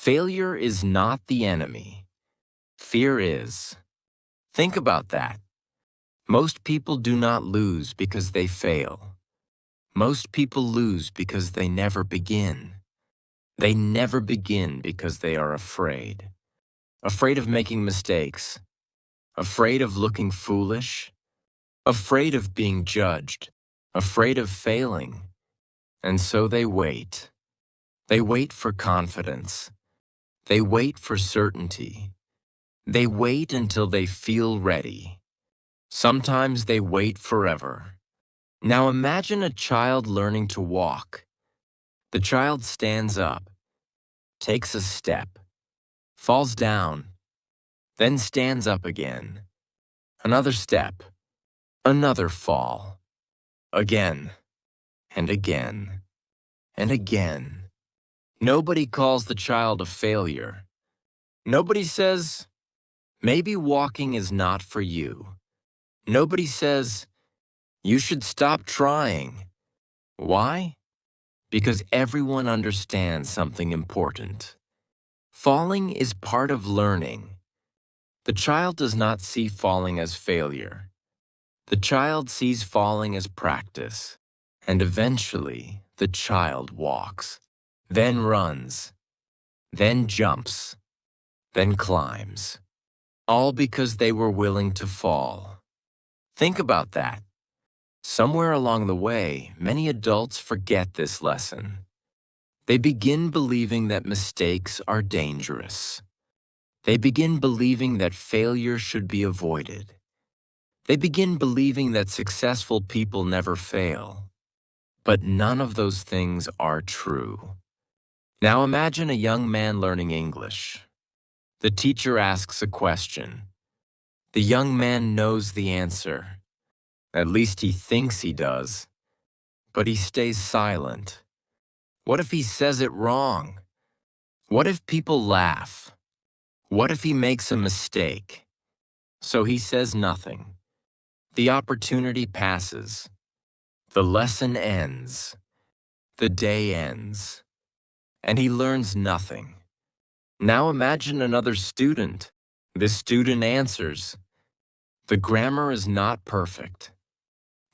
Failure is not the enemy. Fear is. Think about that. Most people do not lose because they fail. Most people lose because they never begin. They never begin because they are afraid. Afraid of making mistakes. Afraid of looking foolish. Afraid of being judged. Afraid of failing. And so they wait. They wait for confidence. They wait for certainty. They wait until they feel ready. Sometimes they wait forever. Now imagine a child learning to walk. The child stands up, takes a step, falls down, then stands up again. Another step, another fall. Again, and again, and again. Nobody calls the child a failure. Nobody says, maybe walking is not for you. Nobody says, you should stop trying. Why? Because everyone understands something important. Falling is part of learning. The child does not see falling as failure. The child sees falling as practice. And eventually, the child walks, then runs, then jumps, then climbs. All because they were willing to fall. Think about that. Somewhere along the way, many adults forget this lesson. They begin believing that mistakes are dangerous. They begin believing that failure should be avoided. They begin believing that successful people never fail. But none of those things are true. Now imagine a young man learning English. The teacher asks a question. The young man knows the answer. At least he thinks he does. But he stays silent. What if he says it wrong? What if people laugh? What if he makes a mistake? So he says nothing. The opportunity passes. The lesson ends. The day ends. And he learns nothing. Now imagine another student. This student answers. The grammar is not perfect.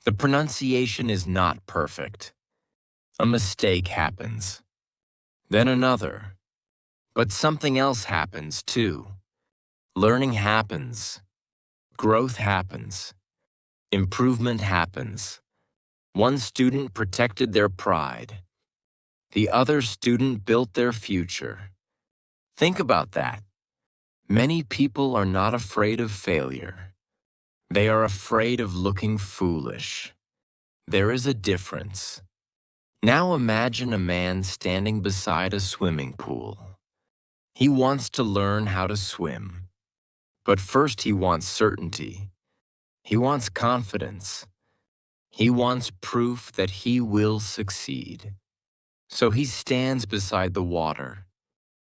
The pronunciation is not perfect. A mistake happens. Then another. But something else happens too. Learning happens. Growth happens. Improvement happens. One student protected their pride. The other student built their future. Think about that. Many people are not afraid of failure. They are afraid of looking foolish. There is a difference. Now imagine a man standing beside a swimming pool. He wants to learn how to swim. But first he wants certainty. He wants confidence. He wants proof that he will succeed. So he stands beside the water,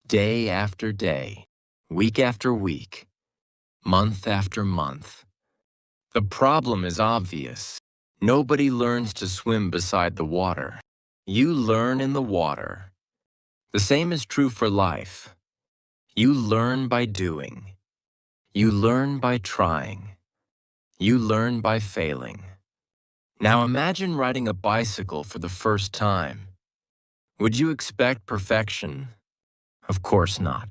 day after day, week after week, month after month. The problem is obvious. Nobody learns to swim beside the water. You learn in the water. The same is true for life. You learn by doing. You learn by trying. You learn by failing. Now imagine riding a bicycle for the first time. Would you expect perfection? Of course not.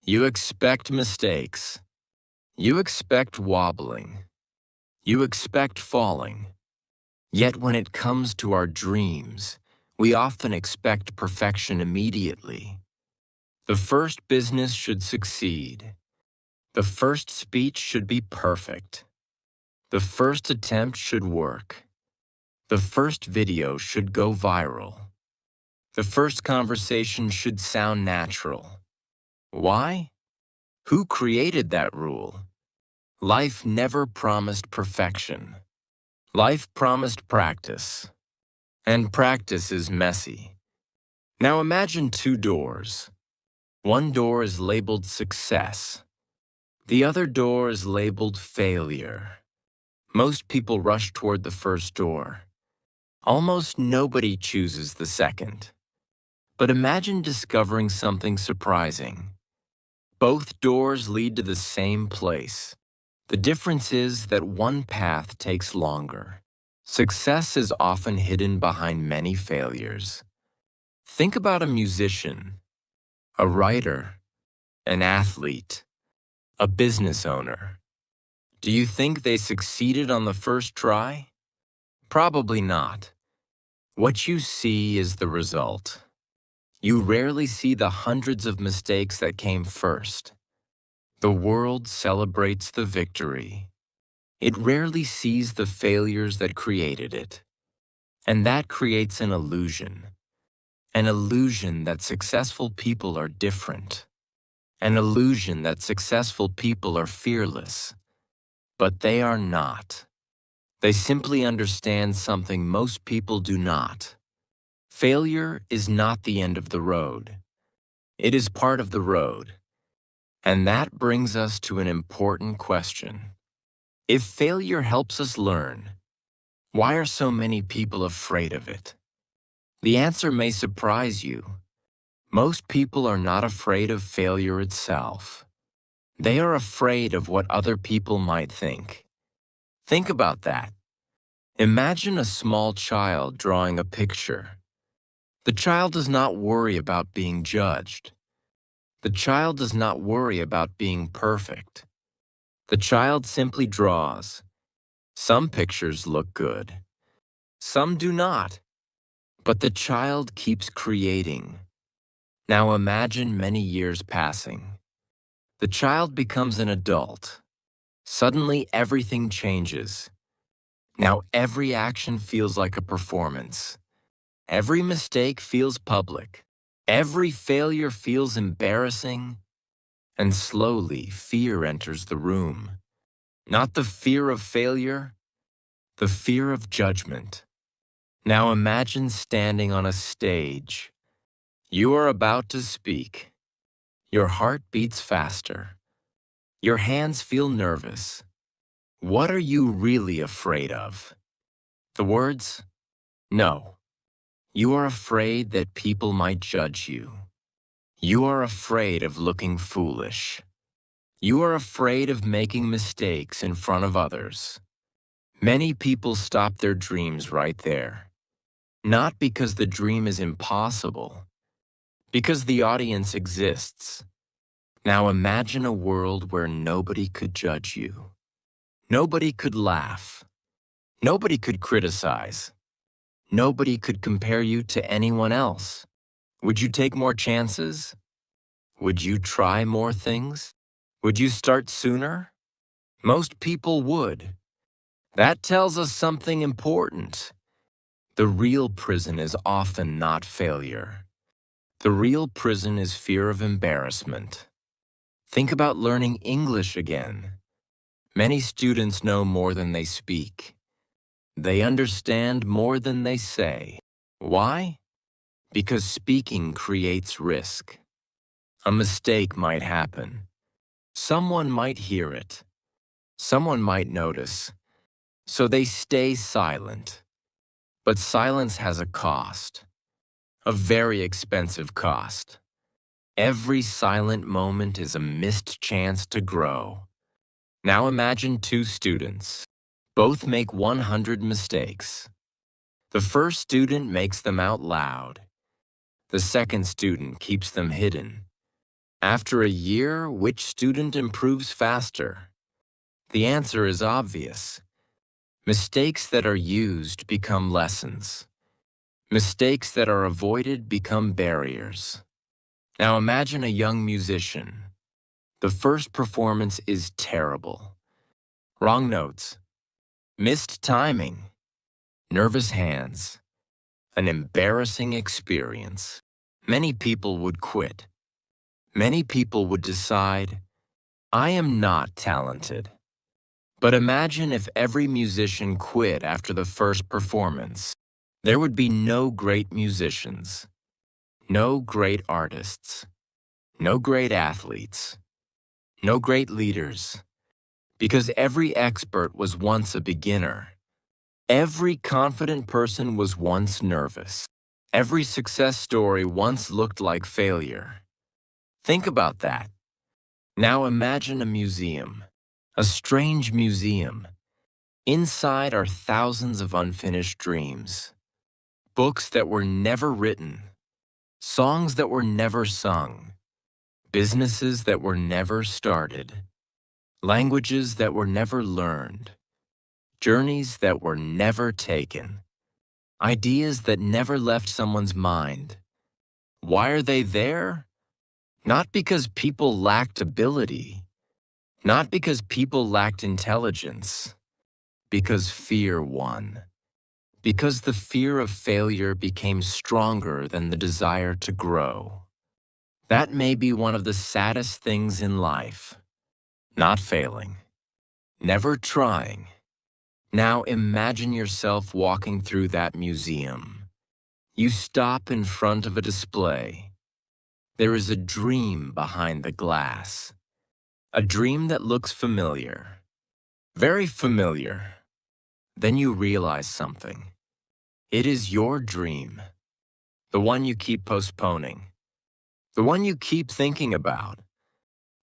You expect mistakes. You expect wobbling. You expect falling. Yet when it comes to our dreams, we often expect perfection immediately. The first business should succeed. The first speech should be perfect. The first attempt should work. The first video should go viral. The first conversation should sound natural. Why? Who created that rule? Life never promised perfection. Life promised practice. And practice is messy. Now imagine two doors. One door is labeled success. The other door is labeled failure. Most people rush toward the first door. Almost nobody chooses the second. But imagine discovering something surprising. Both doors lead to the same place. The difference is that one path takes longer. Success is often hidden behind many failures. Think about a musician, a writer, an athlete, a business owner. Do you think they succeeded on the first try? Probably not. What you see is the result. You rarely see the hundreds of mistakes that came first. The world celebrates the victory. It rarely sees the failures that created it. And that creates an illusion that successful people are different, an illusion that successful people are fearless. But they are not. They simply understand something most people do not. Failure is not the end of the road. It is part of the road. And that brings us to an important question. If failure helps us learn, why are so many people afraid of it? The answer may surprise you. Most people are not afraid of failure itself. They are afraid of what other people might think. Think about that. Imagine a small child drawing a picture. The child does not worry about being judged. The child does not worry about being perfect. The child simply draws. Some pictures look good. Some do not. But the child keeps creating. Now imagine many years passing. The child becomes an adult. Suddenly everything changes. Now every action feels like a performance. Every mistake feels public. Every failure feels embarrassing. And slowly fear enters the room. Not the fear of failure, the fear of judgment. Now imagine standing on a stage. You are about to speak. Your heart beats faster. Your hands feel nervous. What are you really afraid of? The words? No. You are afraid that people might judge you. You are afraid of looking foolish. You are afraid of making mistakes in front of others. Many people stop their dreams right there. Not because the dream is impossible, because the audience exists. Now imagine a world where nobody could judge you. Nobody could laugh. Nobody could criticize. Nobody could compare you to anyone else. Would you take more chances? Would you try more things? Would you start sooner? Most people would. That tells us something important. The real prison is often not failure. The real prison is fear of embarrassment. Think about learning English again. Many students know more than they speak. They understand more than they say. Why? Because speaking creates risk. A mistake might happen. Someone might hear it. Someone might notice. So they stay silent. But silence has a cost. A very expensive cost. Every silent moment is a missed chance to grow. Now imagine two students. Both make 100 mistakes. The first student makes them out loud. The second student keeps them hidden. After a year, which student improves faster? The answer is obvious. Mistakes that are used become lessons. Mistakes that are avoided become barriers. Now imagine a young musician. The first performance is terrible. Wrong notes. Missed timing. Nervous hands. An embarrassing experience. Many people would quit. Many people would decide, I am not talented. But imagine if every musician quit after the first performance. There would be no great musicians, no great artists, no great athletes, no great leaders, because every expert was once a beginner. Every confident person was once nervous. Every success story once looked like failure. Think about that. Now imagine a museum, a strange museum. Inside are thousands of unfinished dreams, books that were never written, songs that were never sung, businesses that were never started, languages that were never learned, journeys that were never taken, ideas that never left someone's mind. Why are they there? Not because people lacked ability, not because people lacked intelligence, because fear won. Because the fear of failure became stronger than the desire to grow. That may be one of the saddest things in life. Not failing. Never trying. Now imagine yourself walking through that museum. You stop in front of a display. There is a dream behind the glass. A dream that looks familiar. Very familiar. Then you realize something. It is your dream. The one you keep postponing. The one you keep thinking about.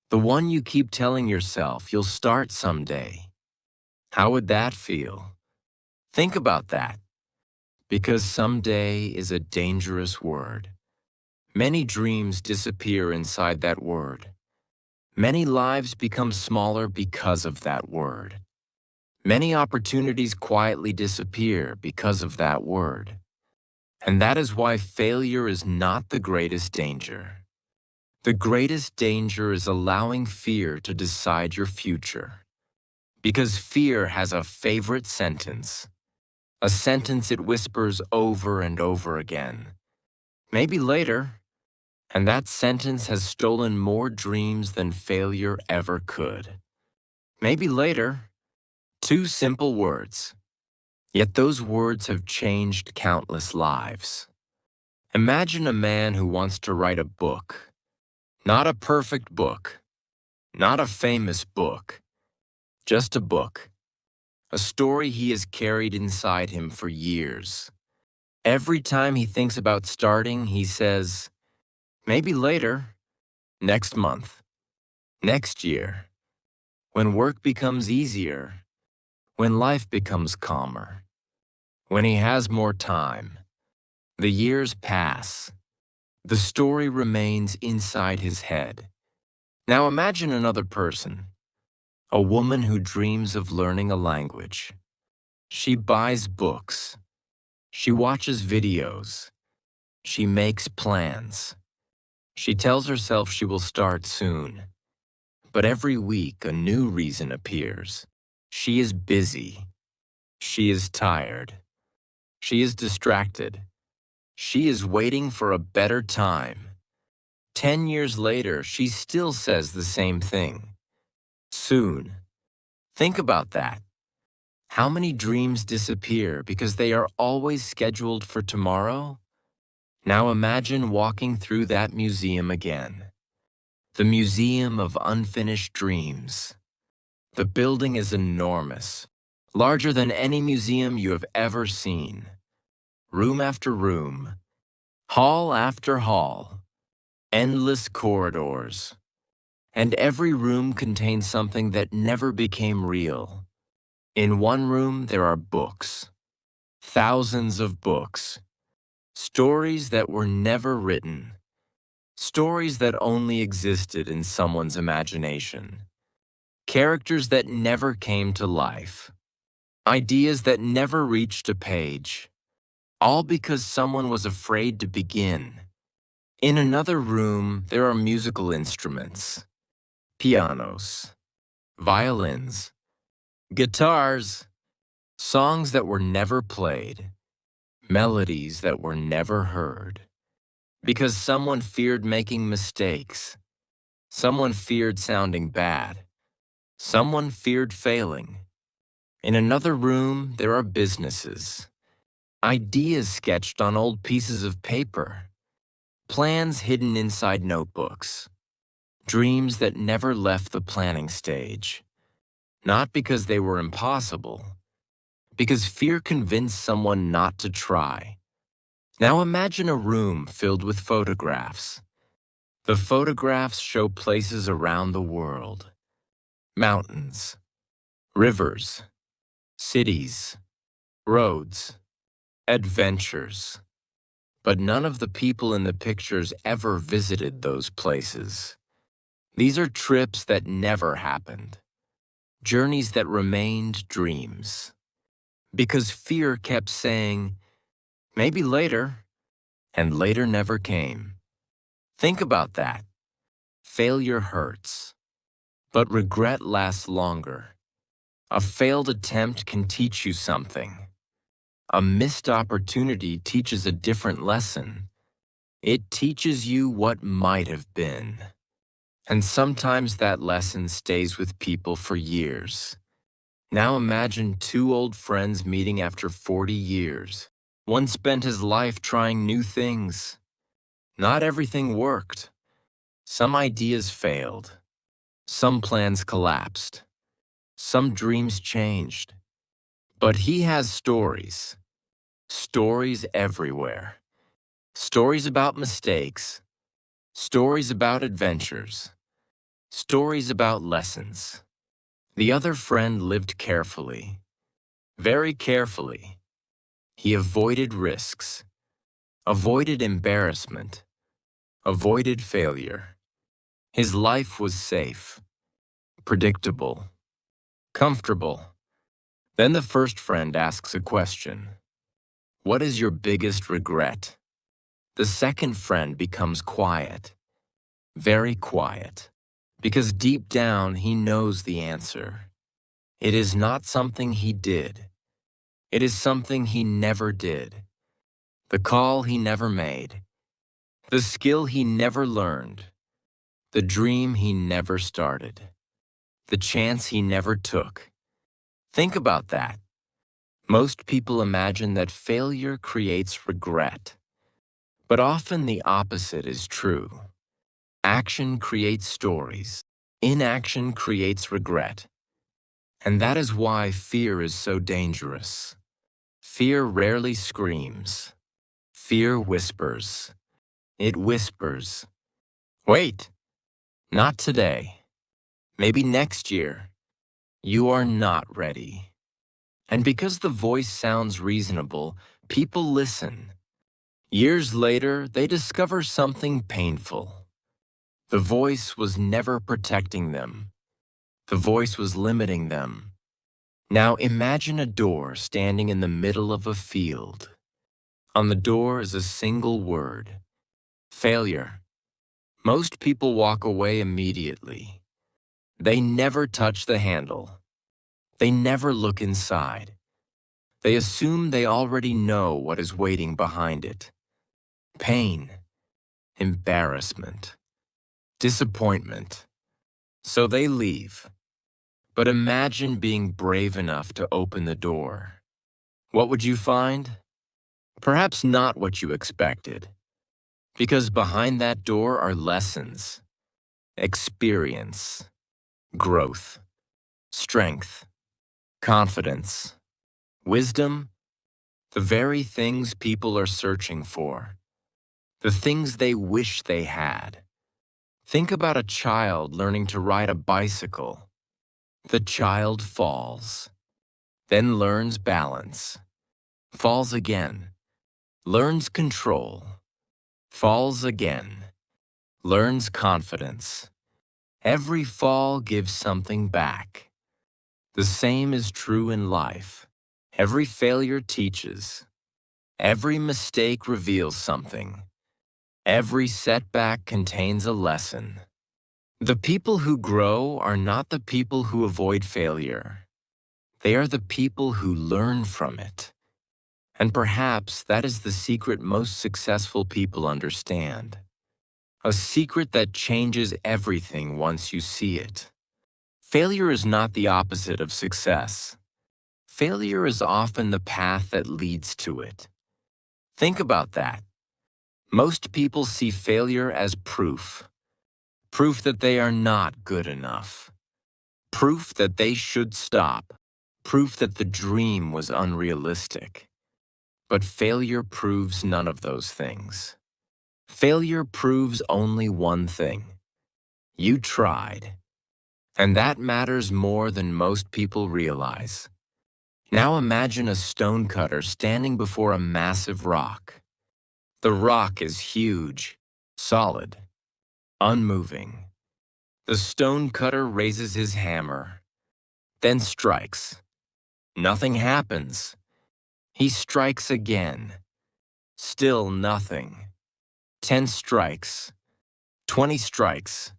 The one you keep telling yourself you'll start someday. How would that feel? Think about that. Because someday is a dangerous word. Many dreams disappear inside that word. Many lives become smaller because of that word. Many opportunities quietly disappear because of that word. And that is why failure is not the greatest danger. The greatest danger is allowing fear to decide your future. Because fear has a favorite sentence. A sentence it whispers over and over again. Maybe later. And that sentence has stolen more dreams than failure ever could. Maybe later. 2 simple words. Yet those words have changed countless lives. Imagine a man who wants to write a book. Not a perfect book. Not a famous book. Just a book. A story he has carried inside him for years. Every time he thinks about starting, he says, maybe later, next month, next year, when work becomes easier, when life becomes calmer, when he has more time. The years pass. The story remains inside his head. Now imagine another person, a woman who dreams of learning a language. She buys books. She watches videos. She makes plans. She tells herself she will start soon. But every week a new reason appears. She is busy. She is tired. She is distracted. She is waiting for a better time. 10 years later, she still says the same thing. Soon. Think about that. How many dreams disappear because they are always scheduled for tomorrow? Now imagine walking through that museum again. The Museum of Unfinished Dreams. The building is enormous, larger than any museum you have ever seen. Room after room, hall after hall, endless corridors. And every room contains something that never became real. In one room, there are books. Thousands of books. Stories that were never written. Stories that only existed in someone's imagination. Characters that never came to life. Ideas that never reached a page. All because someone was afraid to begin. In another room, there are musical instruments. Pianos. Violins. Guitars. Songs that were never played. Melodies that were never heard. Because someone feared making mistakes. Someone feared sounding bad. Someone feared failing. In another room, there are businesses. Ideas sketched on old pieces of paper. Plans hidden inside notebooks. Dreams that never left the planning stage. Not because they were impossible. Because fear convinced someone not to try. Now imagine a room filled with photographs. The photographs show places around the world: mountains, rivers, cities, roads, adventures. But none of the people in the pictures ever visited those places. These are trips that never happened, journeys that remained dreams. Because fear kept saying, maybe later, and later never came. Think about that. Failure hurts, but regret lasts longer. A failed attempt can teach you something. A missed opportunity teaches a different lesson. It teaches you what might have been. And sometimes that lesson stays with people for years. Now imagine two old friends meeting after 40 years. One spent his life trying new things. Not everything worked. Some ideas failed. Some plans collapsed. Some dreams changed. But he has stories. Stories everywhere. Stories about mistakes. Stories about adventures. Stories about lessons. The other friend lived carefully. Very carefully. He avoided risks. Avoided embarrassment. Avoided failure. His life was safe. Predictable. Comfortable. Then the first friend asks a question. What is your biggest regret? The second friend becomes quiet. Very quiet. Because deep down he knows the answer. It is not something he did. It is something he never did. The call he never made. The skill he never learned. The dream he never started. The chance he never took. Think about that. Most people imagine that failure creates regret. But often the opposite is true. Action creates stories. Inaction creates regret. And that is why fear is so dangerous. Fear rarely screams. Fear whispers. It whispers, wait, not today. Maybe next year. You are not ready. And because the voice sounds reasonable, people listen. Years later, they discover something painful. The voice was never protecting them. The voice was limiting them. Now imagine a door standing in the middle of a field. On the door is a single word: failure. Most people walk away immediately. They never touch the handle. They never look inside. They assume they already know what is waiting behind it. Pain, embarrassment, disappointment. So they leave. But imagine being brave enough to open the door. What would you find? Perhaps not what you expected. Because behind that door are lessons, experience, growth, strength, confidence, wisdom, the very things people are searching for, the things they wish they had. Think about a child learning to ride a bicycle. The child falls, then learns balance, falls again, learns control, falls again, learns confidence. Every fall gives something back. The same is true in life. Every failure teaches. Every mistake reveals something. Every setback contains a lesson. The people who grow are not the people who avoid failure. They are the people who learn from it. And perhaps that is the secret most successful people understand. A secret that changes everything once you see it. Failure is not the opposite of success. Failure is often the path that leads to it. Think about that. Most people see failure as proof. Proof that they are not good enough. Proof that they should stop. Proof that the dream was unrealistic. But failure proves none of those things. Failure proves only one thing. You tried. And that matters more than most people realize. Now imagine a stonecutter standing before a massive rock. The rock is huge, solid, unmoving. The stonecutter raises his hammer, then strikes. Nothing happens. He strikes again. Still nothing. 10 strikes. 20 strikes.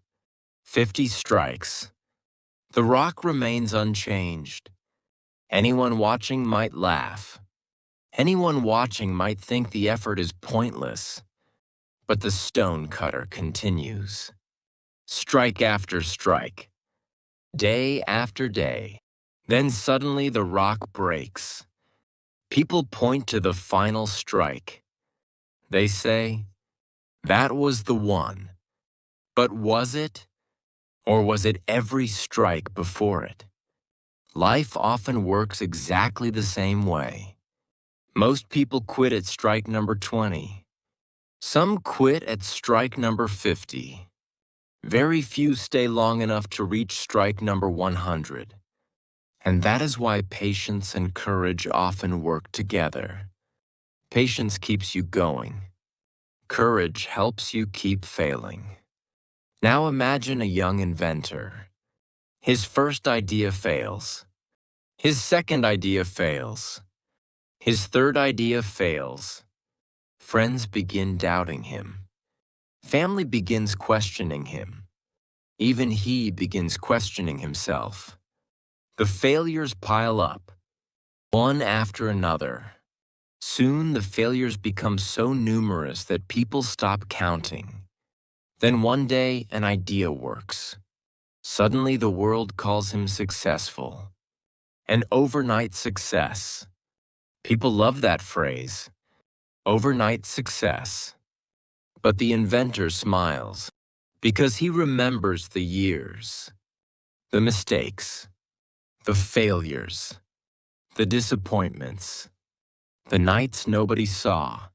50 strikes. The rock remains unchanged. Anyone watching might laugh. Anyone watching might think the effort is pointless. But the stonecutter continues. Strike after strike. Day after day. Then suddenly the rock breaks. People point to the final strike. They say, "That was the one." But was it? Or was it every strike before it? Life often works exactly the same way. Most people quit at strike number 20. Some quit at strike number 50. Very few stay long enough to reach strike number 100. And that is why patience and courage often work together. Patience keeps you going. Courage helps you keep failing. Now imagine a young inventor. His first idea fails. His second idea fails. His third idea fails. Friends begin doubting him. Family begins questioning him. Even he begins questioning himself. The failures pile up, one after another. Soon the failures become so numerous that people stop counting. Then one day an idea works. Suddenly the world calls him successful. An overnight success. People love that phrase. Overnight success. But the inventor smiles because he remembers the years, the mistakes, the failures, the disappointments, the nights nobody saw.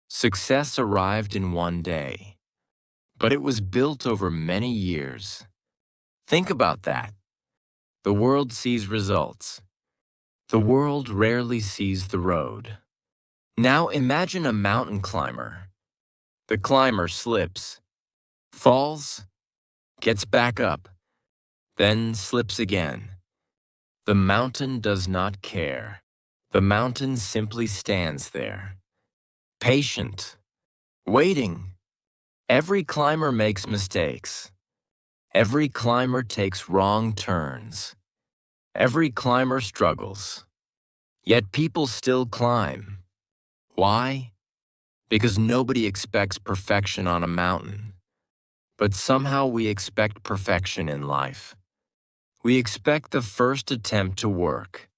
Success arrived in one day, but it was built over many years. Think about that. The world sees results. The world rarely sees the road. Now imagine a mountain climber. The climber slips, falls, gets back up, then slips again. The mountain does not care. The mountain simply stands there, patient, waiting. Every climber makes mistakes. Every climber takes wrong turns. Every climber struggles. Yet people still climb. Why? Because nobody expects perfection on a mountain. But somehow we expect perfection in life. We expect the first attempt to work,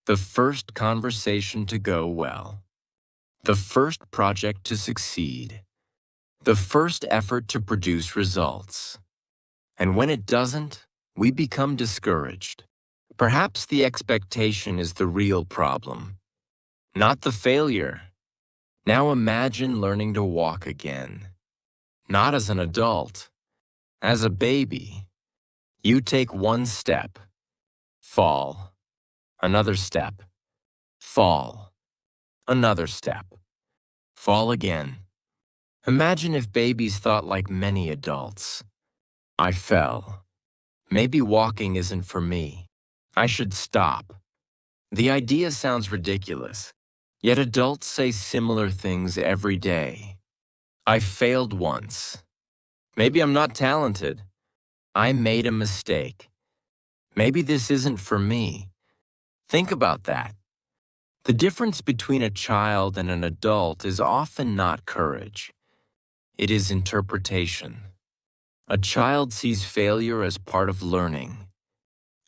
the first conversation to go well, the first project to succeed, the first effort to produce results. And when it doesn't, we become discouraged. Perhaps the expectation is the real problem, not the failure. Now imagine learning to walk again, not as an adult, as a baby. You take one step, fall, another step, fall, another step, fall again. Imagine if babies thought like many adults. I fell. Maybe walking isn't for me. I should stop. The idea sounds ridiculous, yet adults say similar things every day. I failed once. Maybe I'm not talented. I made a mistake. Maybe this isn't for me. Think about that. The difference between a child and an adult is often not courage. It is interpretation. A child sees failure as part of learning.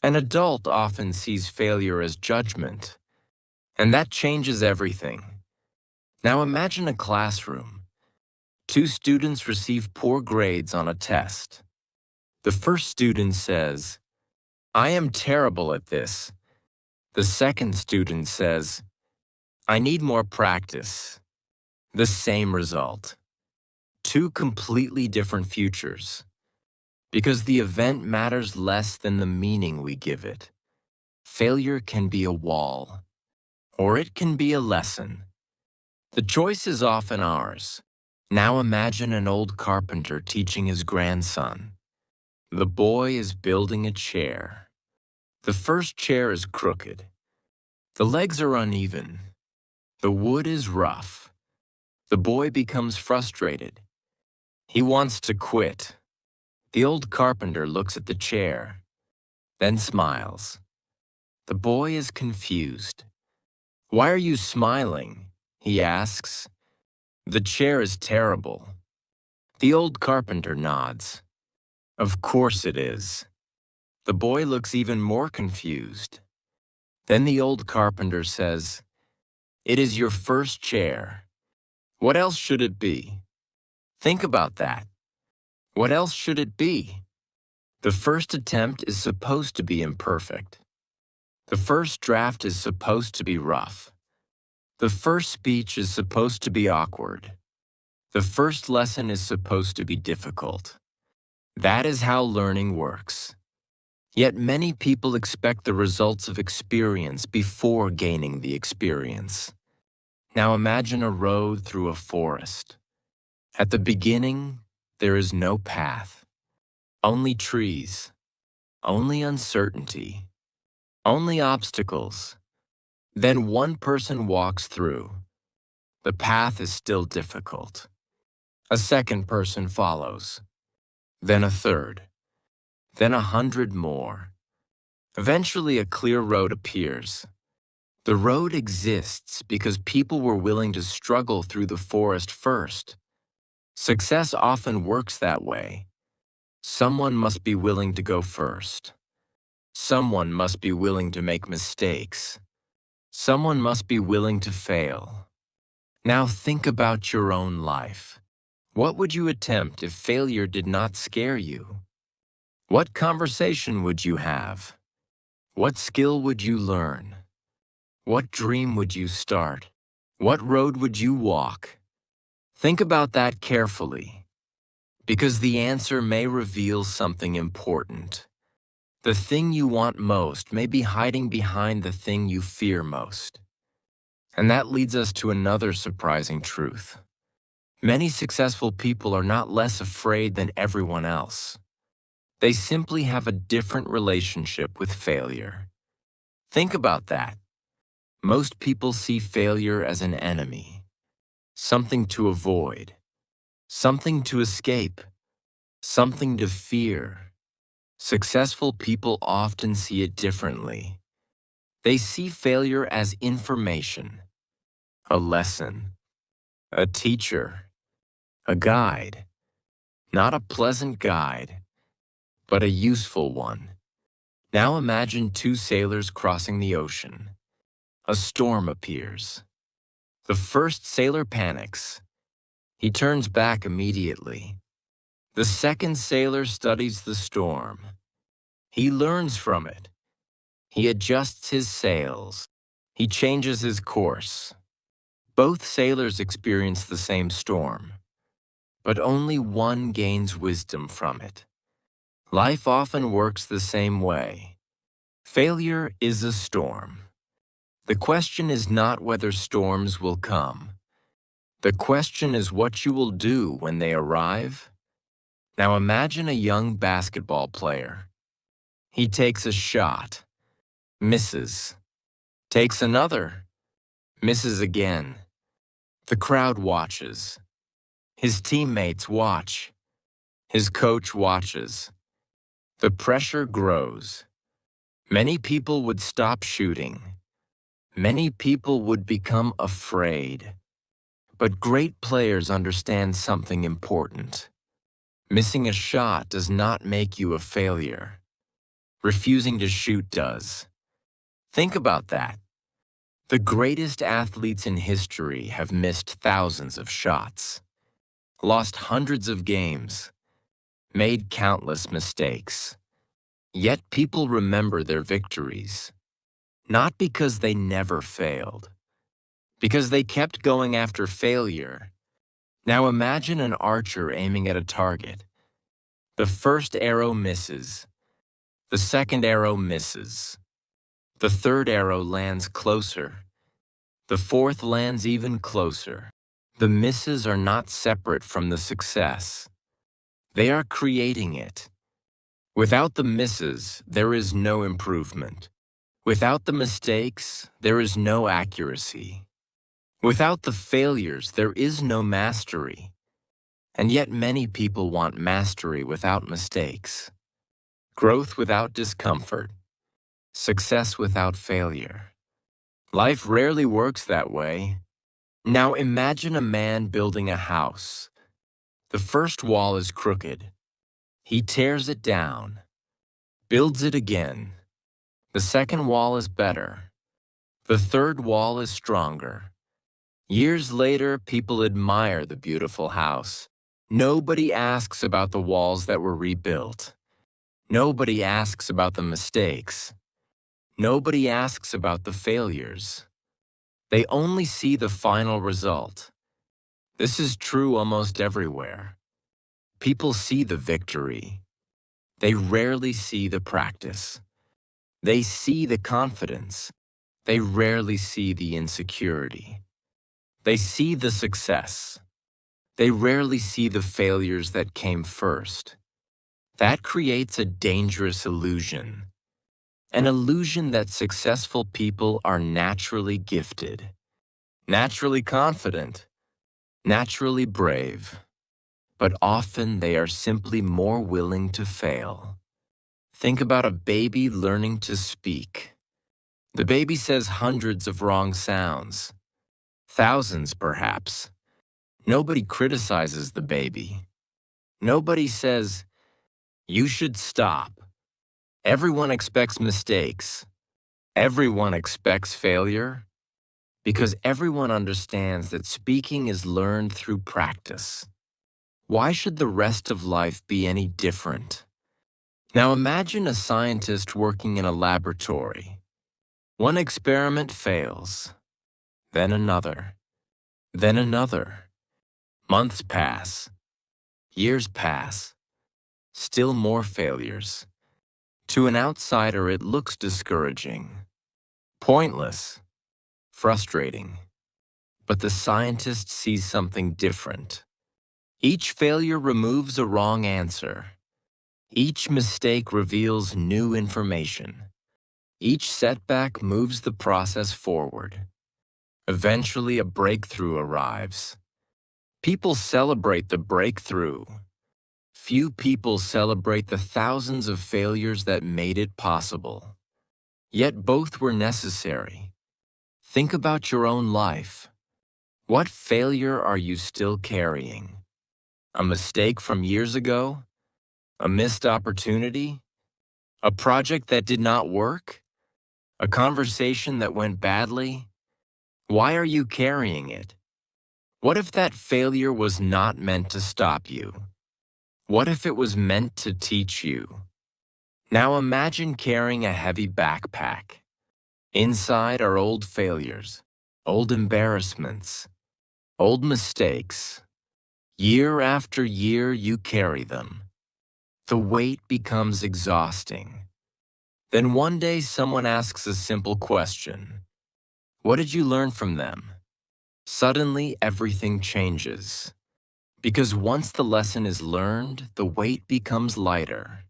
An adult often sees failure as judgment. And that changes everything. Now imagine a classroom. Two students receive poor grades on a test. The first student says, "I am terrible at this." The second student says, I need more practice. The same result. Two completely different futures. Because the event matters less than the meaning we give it. Failure can be a wall, or it can be a lesson. The choice is often ours. Now imagine an old carpenter teaching his grandson. The boy is building a chair. The first chair is crooked. The legs are uneven. The wood is rough. The boy becomes frustrated. He wants to quit. The old carpenter looks at the chair, then smiles. The boy is confused. "Why are you smiling?" he asks. "The chair is terrible." The old carpenter nods. "Of course it is." The boy looks even more confused. Then the old carpenter says, "It is your first chair. What else should it be?" Think about that. What else should it be? The first attempt is supposed to be imperfect. The first draft is supposed to be rough. The first speech is supposed to be awkward. The first lesson is supposed to be difficult. That is how learning works. Yet many people expect the results of experience before gaining the experience. Now imagine a road through a forest. At the beginning, there is no path. Only trees. Only uncertainty. Only obstacles. Then one person walks through. The path is still difficult. A second person follows. Then a third. Then 100 more. Eventually, a clear road appears. The road exists because people were willing to struggle through the forest first. Success often works that way. Someone must be willing to go first. Someone must be willing to make mistakes. Someone must be willing to fail. Now think about your own life. What would you attempt if failure did not scare you? What conversation would you have? What skill would you learn? What dream would you start? What road would you walk? Think about that carefully, because the answer may reveal something important. The thing you want most may be hiding behind the thing you fear most. And that leads us to another surprising truth. Many successful people are not less afraid than everyone else. They simply have a different relationship with failure. Think about that. Most people see failure as an enemy, something to avoid, something to escape, something to fear. Successful people often see it differently. They see failure as information, a lesson, a teacher, a guide. Not a pleasant guide, but a useful one. Now imagine two sailors crossing the ocean. A storm appears. The first sailor panics. He turns back immediately. The second sailor studies the storm. He learns from it. He adjusts his sails. He changes his course. Both sailors experience the same storm, but only one gains wisdom from it. Life often works the same way. Failure is a storm. The question is not whether storms will come. The question is what you will do when they arrive. Now imagine a young basketball player. He takes a shot, misses, takes another, misses again. The crowd watches. His teammates watch. His coach watches. The pressure grows. Many people would stop shooting. Many people would become afraid. But great players understand something important. Missing a shot does not make you a failure. Refusing to shoot does. Think about that. The greatest athletes in history have missed thousands of shots, lost hundreds of games, made countless mistakes. Yet people remember their victories, not because they never failed, Because they kept going after failure. Now imagine an archer aiming at a target. The first arrow misses. The second arrow misses. The third arrow lands closer. The fourth lands even closer. The misses are not separate from the success. They are creating it. Without the misses, there is no improvement. Without the mistakes, there is no accuracy. Without the failures, there is no mastery. And yet many people want mastery without mistakes, growth without discomfort, success without failure. Life rarely works that way. Now imagine a man building a house. The first wall is crooked. He tears it down, builds it again. The second wall is better. The third wall is stronger. Years later, people admire the beautiful house. Nobody asks about the walls that were rebuilt. Nobody asks about the mistakes. Nobody asks about the failures. They only see the final result. This is true almost everywhere. People see the victory. They rarely see the practice. They see the confidence. They rarely see the insecurity. They see the success. They rarely see the failures that came first. That creates a dangerous illusion. An illusion that successful people are naturally gifted, naturally confident, naturally brave. But often they are simply more willing to fail. Think about a baby learning to speak. The baby says hundreds of wrong sounds, thousands perhaps. Nobody criticizes the baby. Nobody says, "You should stop." Everyone expects mistakes. Everyone expects failure. Because everyone understands that speaking is learned through practice. Why should the rest of life be any different? Now imagine a scientist working in a laboratory. One experiment fails, then another, then another. Months pass, years pass, still more failures. To an outsider, it looks discouraging, pointless, frustrating. But the scientist sees something different. Each failure removes a wrong answer. Each mistake reveals new information. Each setback moves the process forward. Eventually, a breakthrough arrives. People celebrate the breakthrough. Few people celebrate the thousands of failures that made it possible. Yet both were necessary. Think about your own life. What failure are you still carrying? A mistake from years ago? A missed opportunity? A project that did not work? A conversation that went badly? Why are you carrying it? What if that failure was not meant to stop you? What if it was meant to teach you? Now imagine carrying a heavy backpack. Inside are old failures, old embarrassments, old mistakes. Year after year, you carry them. The weight becomes exhausting. Then one day someone asks a simple question. What did you learn from them? Suddenly, everything changes. Because once the lesson is learned, the weight becomes lighter.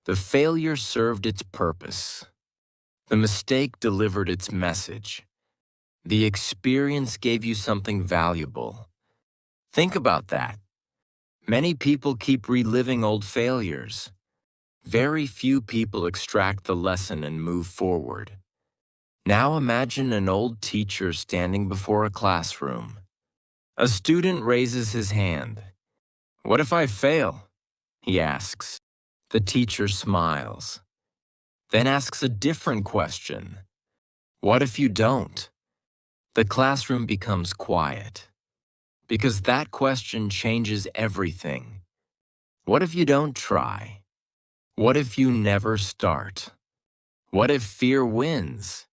The failure served its purpose. The mistake delivered its message. The experience gave you something valuable. Think about that. Many people keep reliving old failures. Very few people extract the lesson and move forward. Now imagine an old teacher standing before a classroom. A student raises his hand. "What if I fail?" he asks. The teacher smiles. Then asks a different question. "What if you don't?" The classroom becomes quiet. Because that question changes everything. What if you don't try? What if you never start? What if fear wins?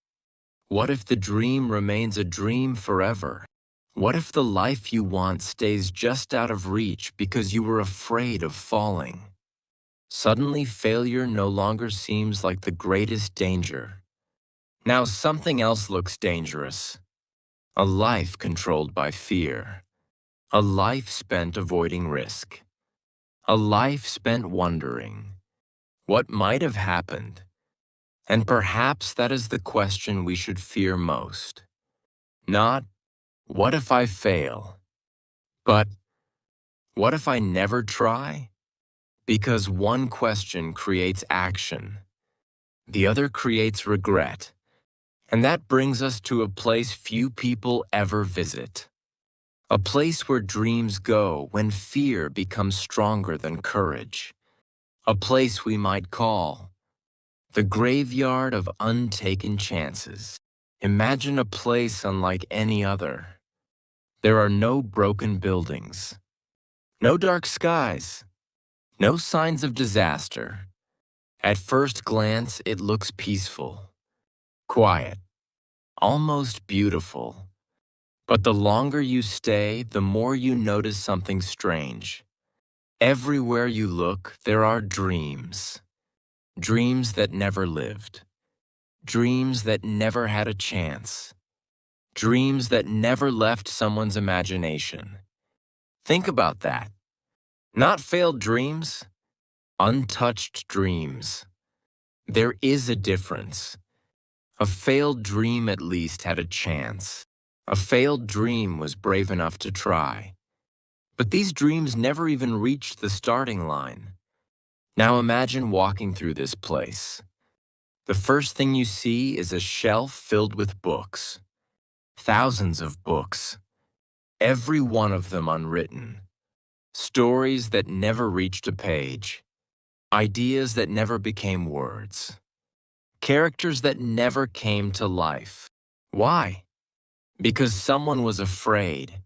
What if the dream remains a dream forever? What if the life you want stays just out of reach because you were afraid of falling? Suddenly, failure no longer seems like the greatest danger. Now something else looks dangerous. A life controlled by fear. A life spent avoiding risk. A life spent wondering what might have happened. And perhaps that is the question we should fear most. Not, what if I fail? But, what if I never try? Because one question creates action. The other creates regret. And that brings us to a place few people ever visit. A place where dreams go when fear becomes stronger than courage. A place we might call the graveyard of untaken chances. Imagine a place unlike any other. There are no broken buildings, no dark skies, no signs of disaster. At first glance, it looks peaceful, quiet, almost beautiful. But the longer you stay, the more you notice something strange. Everywhere you look, there are dreams. Dreams that never lived. Dreams that never had a chance. Dreams that never left someone's imagination. Think about that. Not failed dreams, untouched dreams. There is a difference. A failed dream at least had a chance. A failed dream was brave enough to try. But these dreams never even reached the starting line. Now imagine walking through this place. The first thing you see is a shelf filled with books. Thousands of books. Every one of them unwritten. Stories that never reached a page. Ideas that never became words. Characters that never came to life. Why? Because someone was afraid.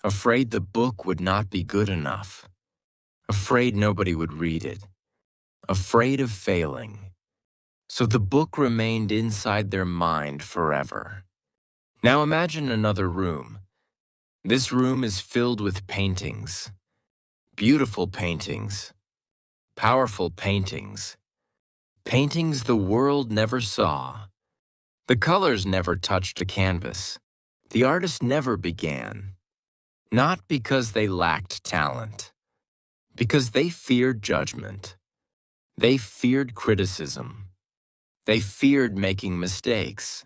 Afraid the book would not be good enough. Afraid nobody would read it. Afraid of failing. So the book remained inside their mind forever. Now imagine another room. This room is filled with paintings. Beautiful paintings. Powerful paintings. Paintings the world never saw. The colors never touched a canvas. The artist never began. Not because they lacked talent. Because they feared judgment. They feared criticism. They feared making mistakes.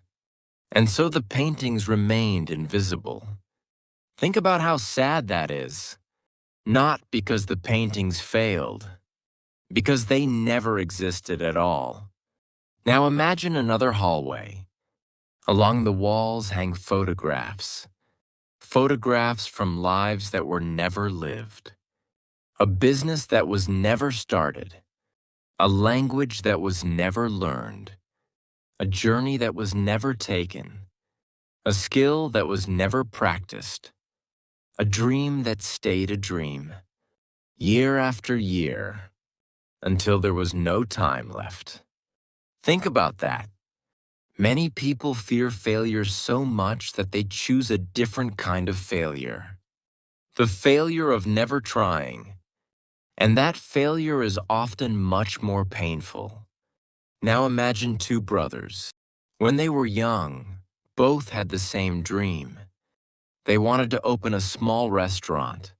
And so the paintings remained invisible. Think about how sad that is. Not because the paintings failed. Because they never existed at all. Now imagine another hallway. Along the walls hang photographs. Photographs from lives that were never lived. A business that was never started. A language that was never learned. A journey that was never taken. A skill that was never practiced. A dream that stayed a dream. Year after year. Until there was no time left. Think about that. Many people fear failure so much that they choose a different kind of failure. The failure of never trying. And that failure is often much more painful. Now imagine two brothers. When they were young, both had the same dream. They wanted to open a small restaurant.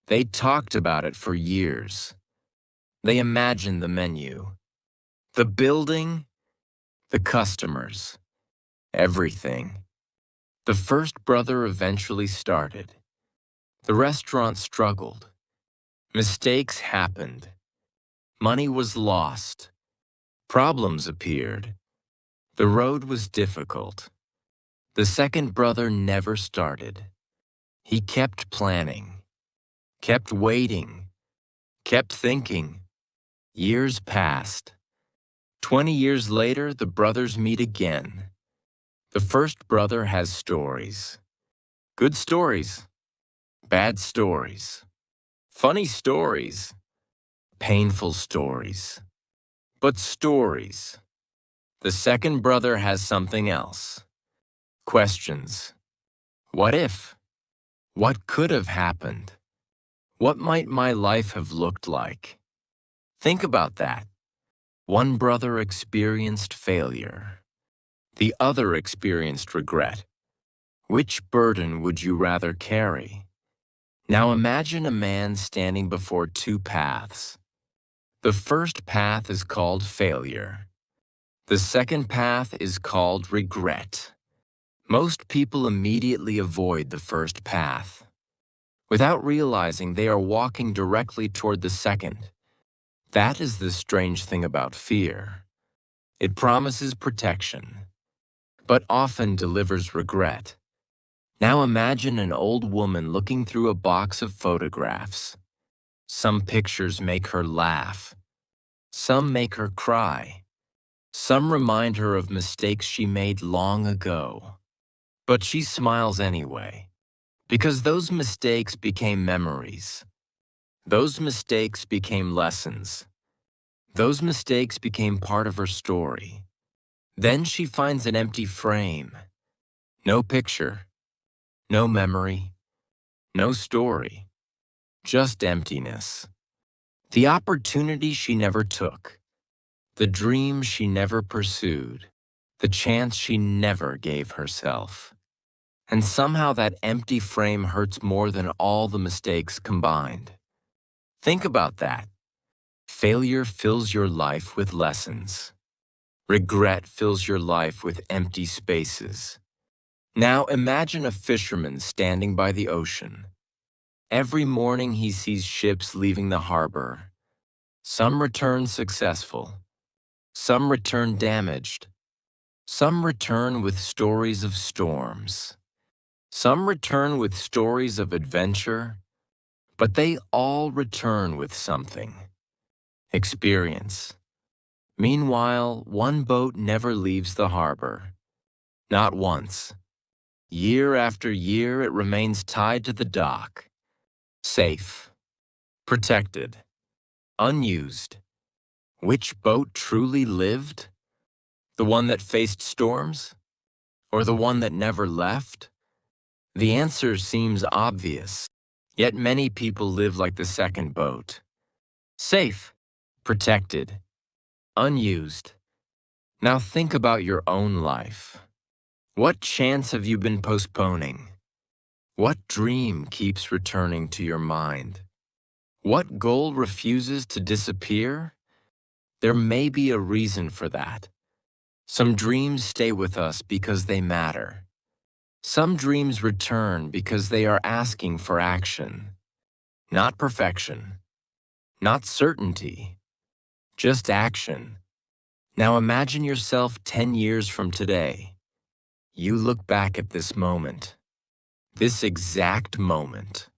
They talked about it for years. They imagined the menu, the building, the customers, everything. The first brother eventually started. The restaurant struggled. Mistakes happened. Money was lost. Problems appeared. The road was difficult. The second brother never started. He kept planning, kept waiting, kept thinking. Years passed. 20 years later, the brothers meet again. The first brother has stories. Good stories. Bad stories. Funny stories. Painful stories. But stories. The second brother has something else. Questions. What if? What could have happened? What might my life have looked like? Think about that. One brother experienced failure. The other experienced regret. Which burden would you rather carry? Now imagine a man standing before two paths. The first path is called failure. The second path is called regret. Most people immediately avoid the first path. Without realizing they are walking directly toward the second. That is the strange thing about fear. It promises protection, but often delivers regret. Now imagine an old woman looking through a box of photographs. Some pictures make her laugh. Some make her cry. Some remind her of mistakes she made long ago. But she smiles anyway, because those mistakes became memories. Those mistakes became lessons. Those mistakes became part of her story. Then she finds an empty frame. No picture, no memory, no story, just emptiness. The opportunity she never took, the dream she never pursued, the chance she never gave herself. And somehow that empty frame hurts more than all the mistakes combined. Think about that. Failure fills your life with lessons. Regret fills your life with empty spaces. Now imagine a fisherman standing by the ocean. Every morning he sees ships leaving the harbor. Some return successful. Some return damaged. Some return with stories of storms. Some return with stories of adventure, but they all return with something. Experience. Meanwhile, one boat never leaves the harbor. Not once. Year after year, it remains tied to the dock. Safe. Protected. Unused. Which boat truly lived? The one that faced storms? Or the one that never left? The answer seems obvious, yet many people live like the second boat. Safe, protected, unused. Now think about your own life. What chance have you been postponing? What dream keeps returning to your mind? What goal refuses to disappear? There may be a reason for that. Some dreams stay with us because they matter. Some dreams return because they are asking for action. Not perfection, not certainty, just action. Now imagine yourself 10 years from today. You look back at this moment, this exact moment,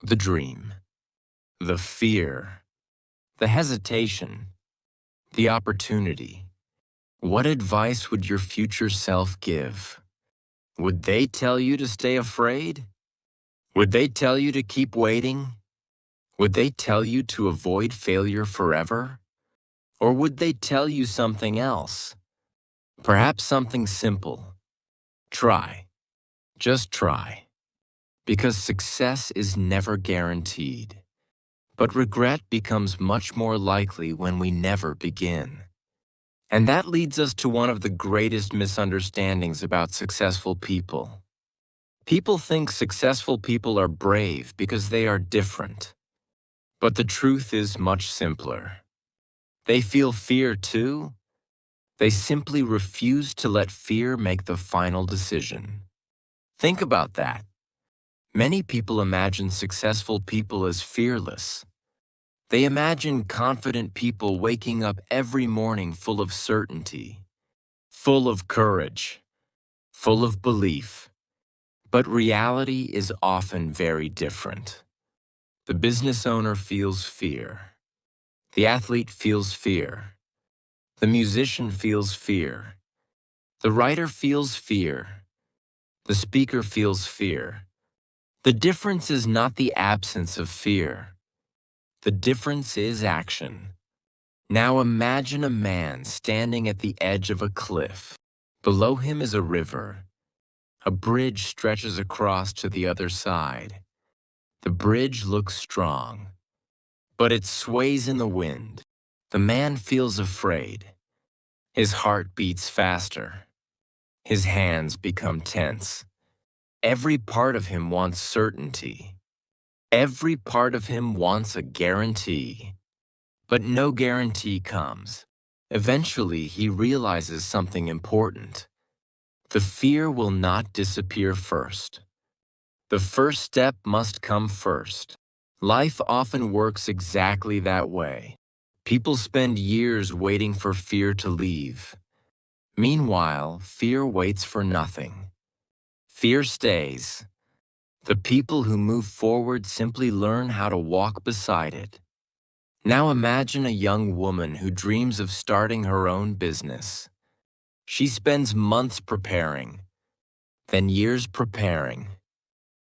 the dream, the fear, the hesitation, the opportunity. What advice would your future self give? Would they tell you to stay afraid? Would they tell you to keep waiting? Would they tell you to avoid failure forever? Or would they tell you something else? Perhaps something simple. Try. Just try. Because success is never guaranteed. But regret becomes much more likely when we never begin. And that leads us to one of the greatest misunderstandings about successful people. People think successful people are brave because they are different. But the truth is much simpler. They feel fear too. They simply refuse to let fear make the final decision. Think about that. Many people imagine successful people as fearless. They imagine confident people waking up every morning full of certainty, full of courage, full of belief. But reality is often very different. The business owner feels fear. The athlete feels fear. The musician feels fear. The writer feels fear. The speaker feels fear. The difference is not the absence of fear. The difference is action. Now imagine a man standing at the edge of a cliff. Below him is a river. A bridge stretches across to the other side. The bridge looks strong, but it sways in the wind. The man feels afraid. His heart beats faster. His hands become tense. Every part of him wants certainty. Every part of him wants a guarantee. But no guarantee comes. Eventually, he realizes something important. The fear will not disappear first. The first step must come first. Life often works exactly that way. People spend years waiting for fear to leave. Meanwhile, fear waits for nothing. Fear stays. The people who move forward simply learn how to walk beside it. Now imagine a young woman who dreams of starting her own business. She spends months preparing, then years preparing.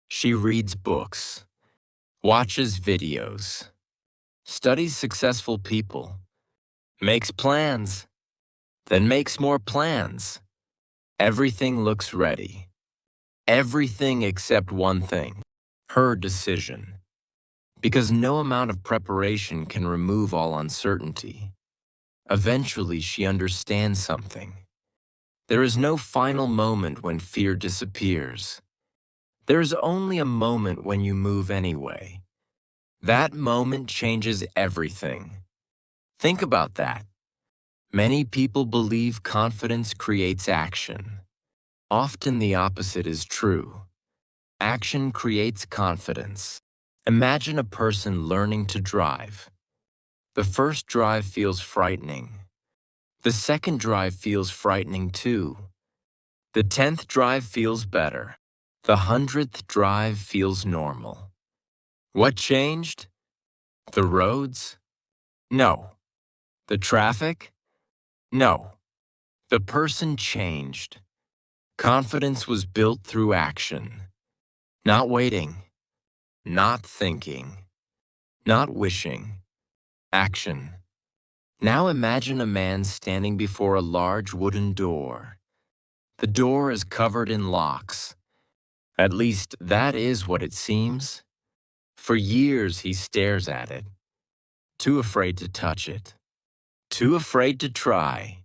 She reads books, watches videos, studies successful people, makes plans, then makes more plans. Everything looks ready. Everything except one thing, her decision. Because no amount of preparation can remove all uncertainty. Eventually, she understands something. There is no final moment when fear disappears. There is only a moment when you move anyway. That moment changes everything. Think about that. Many people believe confidence creates action. Often the opposite is true. Action creates confidence. Imagine a person learning to drive. The first drive feels frightening. The second drive feels frightening too. The 10th drive feels better. The 100th drive feels normal. What changed? The roads? No. The traffic? No. The person changed. Confidence was built through action. Not waiting. Not thinking. Not wishing. Action. Now imagine a man standing before a large wooden door. The door is covered in locks. At least that is what it seems. For years he stares at it, too afraid to touch it, too afraid to try.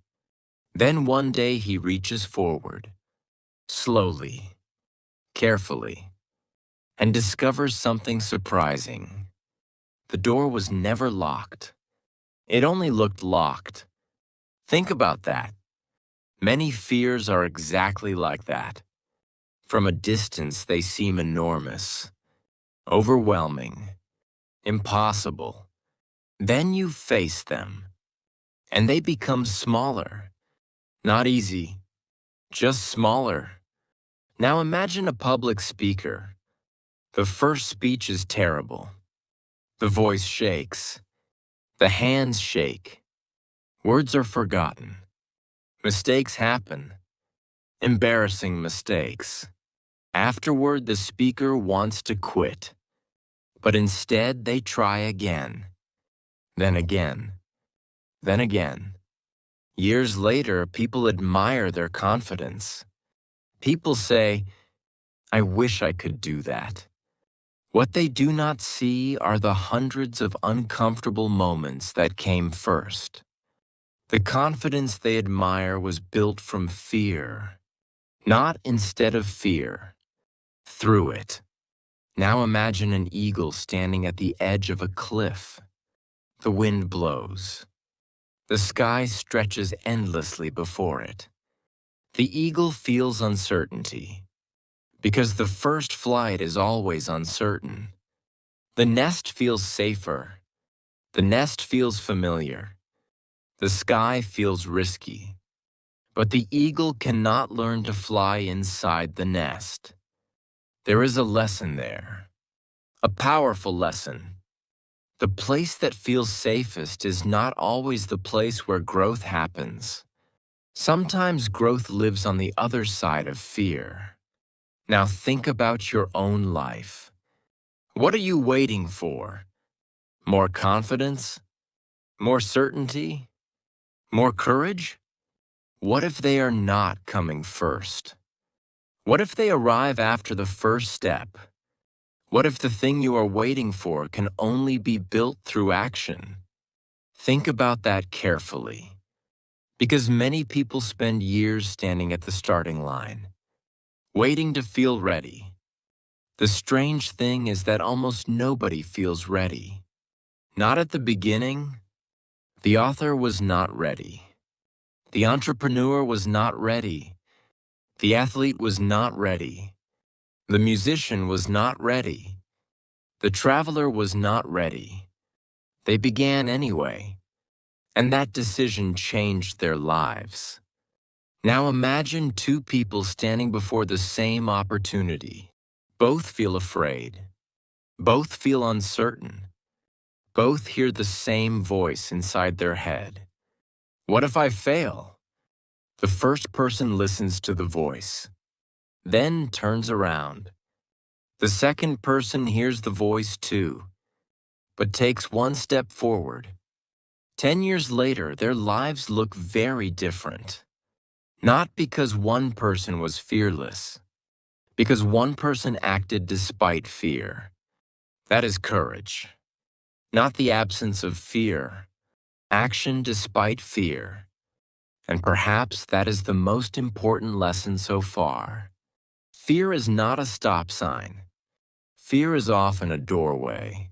Then one day he reaches forward, slowly, carefully, and discovers something surprising. The door was never locked. It only looked locked. Think about that. Many fears are exactly like that. From a distance, they seem enormous, overwhelming, impossible. Then you face them, and they become smaller. Not easy, just smaller. Now imagine a public speaker. The first speech is terrible. The voice shakes. The hands shake. Words are forgotten. Mistakes happen. Embarrassing mistakes. Afterward, the speaker wants to quit. But instead, they try again. Then again. Then again. Years later, people admire their confidence. People say, I wish I could do that. What they do not see are the hundreds of uncomfortable moments that came first. The confidence they admire was built from fear, not instead of fear, through it. Now imagine an eagle standing at the edge of a cliff. The wind blows. The sky stretches endlessly before it. The eagle feels uncertainty, because the first flight is always uncertain. The nest feels safer. The nest feels familiar. The sky feels risky. But the eagle cannot learn to fly inside the nest. There is a lesson there, a powerful lesson. The place that feels safest is not always the place where growth happens. Sometimes growth lives on the other side of fear. Now think about your own life. What are you waiting for? More confidence? More certainty? More courage? What if they are not coming first? What if they arrive after the first step? What if the thing you are waiting for can only be built through action? Think about that carefully, because many people spend years standing at the starting line, waiting to feel ready. The strange thing is that almost nobody feels ready. Not at the beginning. The author was not ready. The entrepreneur was not ready. The athlete was not ready. The musician was not ready. The traveler was not ready. They began anyway, and that decision changed their lives. Now imagine two people standing before the same opportunity. Both feel afraid. Both feel uncertain. Both hear the same voice inside their head. What if I fail? The first person listens to the voice, then turns around. The second person hears the voice too, but takes one step forward. 10 years later, their lives look very different. Not because one person was fearless, because one person acted despite fear. That is courage. Not the absence of fear, action despite fear. And perhaps that is the most important lesson so far. Fear is not a stop sign. Fear is often a doorway.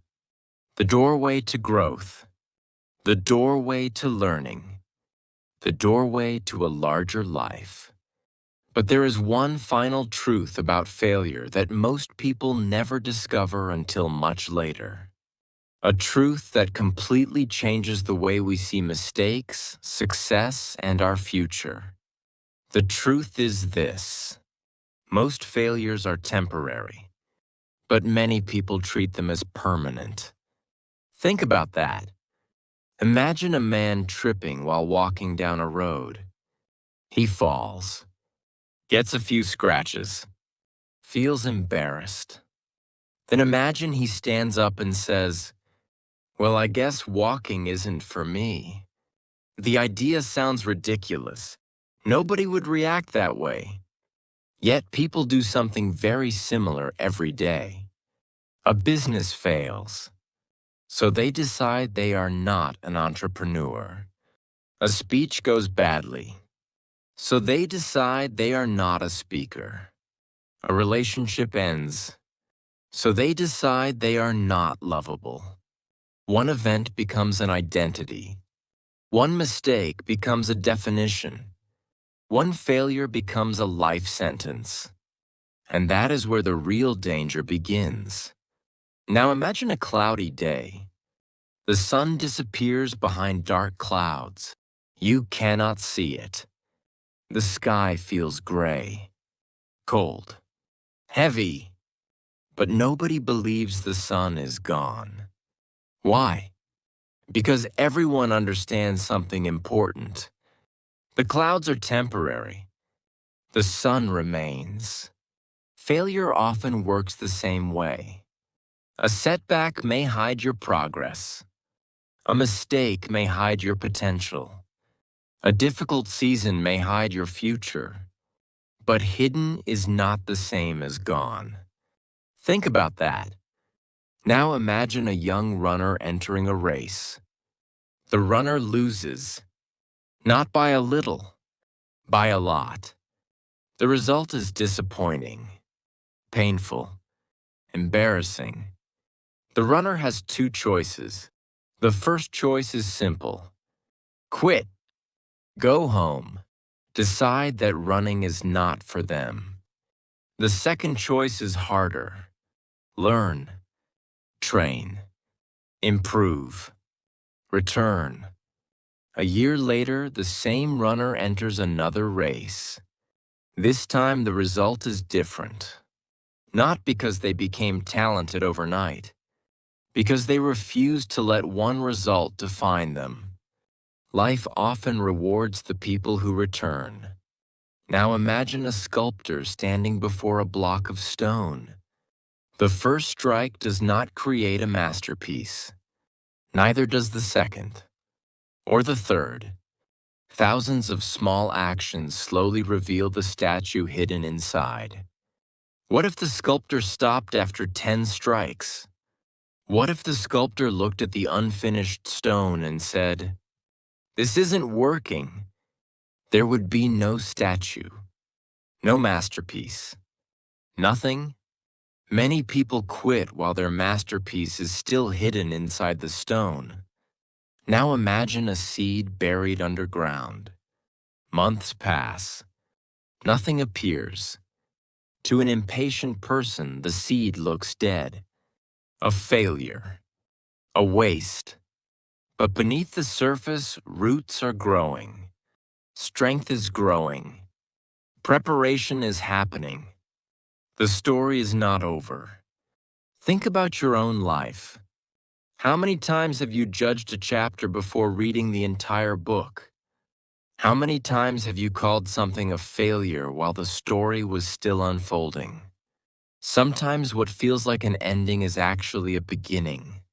The doorway to growth. The doorway to learning. The doorway to a larger life. But there is one final truth about failure that most people never discover until much later. A truth that completely changes the way we see mistakes, success, and our future. The truth is this: most failures are temporary, but many people treat them as permanent. Think about that. Imagine a man tripping while walking down a road. He falls, gets a few scratches, feels embarrassed. Then imagine he stands up and says, "Well, I guess walking isn't for me." The idea sounds ridiculous. Nobody would react that way. Yet people do something very similar every day. A business fails, so they decide they are not an entrepreneur. A speech goes badly, so they decide they are not a speaker. A relationship ends, so they decide they are not lovable. One event becomes an identity. One mistake becomes a definition. One failure becomes a life sentence. And that is where the real danger begins. Now imagine a cloudy day. The sun disappears behind dark clouds. You cannot see it. The sky feels gray, cold, heavy, but nobody believes the sun is gone. Why? Because everyone understands something important. The clouds are temporary. The sun remains. Failure often works the same way. A setback may hide your progress. A mistake may hide your potential. A difficult season may hide your future. But hidden is not the same as gone. Think about that. Now imagine a young runner entering a race. The runner loses, not by a little, by a lot. The result is disappointing, painful, embarrassing. The runner has two choices. The first choice is simple. Quit. Go home. Decide that running is not for them. The second choice is harder. Learn. Train. Improve. Return. A year later, the same runner enters another race. This time, the result is different. Not because they became talented overnight, because they refused to let one result define them. Life often rewards the people who return. Now imagine a sculptor standing before a block of stone. The first strike does not create a masterpiece. Neither does the second. Or the third, thousands of small actions slowly reveal the statue hidden inside. What if the sculptor stopped after 10 strikes? What if the sculptor looked at the unfinished stone and said, "This isn't working"? There would be no statue, no masterpiece, nothing. Many people quit while their masterpiece is still hidden inside the stone. Now imagine a seed buried underground. Months pass. Nothing appears. To an impatient person, the seed looks dead. A failure. A waste. But beneath the surface, roots are growing. Strength is growing. Preparation is happening. The story is not over. Think about your own life. How many times have you judged a chapter before reading the entire book? How many times have you called something a failure while the story was still unfolding? Sometimes what feels like an ending is actually a beginning.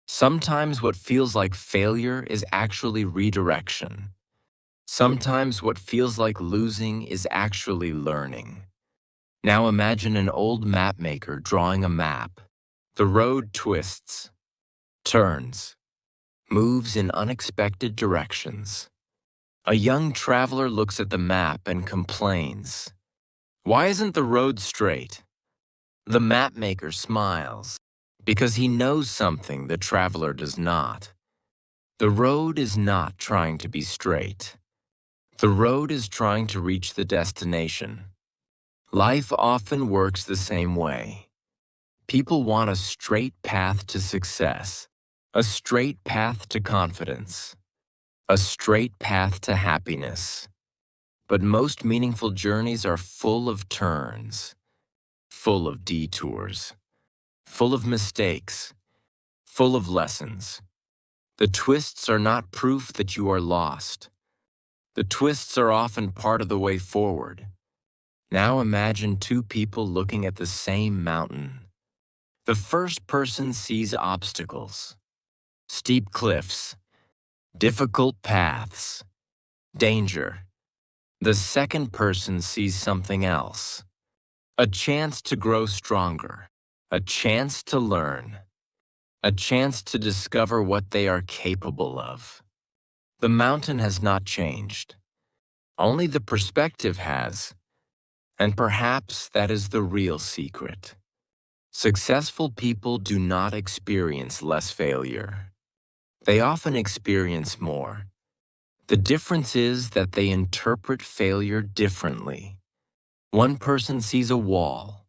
Sometimes what feels like failure is actually redirection. Sometimes what feels like losing is actually learning. Now imagine an old mapmaker drawing a map. The road twists, turns, moves in unexpected directions. A young traveler looks at the map and complains. Why isn't the road straight? The mapmaker smiles, because he knows something the traveler does not. The road is not trying to be straight. The road is trying to reach the destination. Life often works the same way. People want a straight path to success, a straight path to confidence, a straight path to happiness. But most meaningful journeys are full of turns, full of detours, full of mistakes, full of lessons. The twists are not proof that you are lost. The twists are often part of the way forward. Now imagine two people looking at the same mountain. The first person sees obstacles, steep cliffs, difficult paths, danger. The second person sees something else, a chance to grow stronger, a chance to learn, a chance to discover what they are capable of. The mountain has not changed. Only the perspective has, and perhaps that is the real secret. Successful people do not experience less failure. They often experience more. The difference is that they interpret failure differently. One person sees a wall.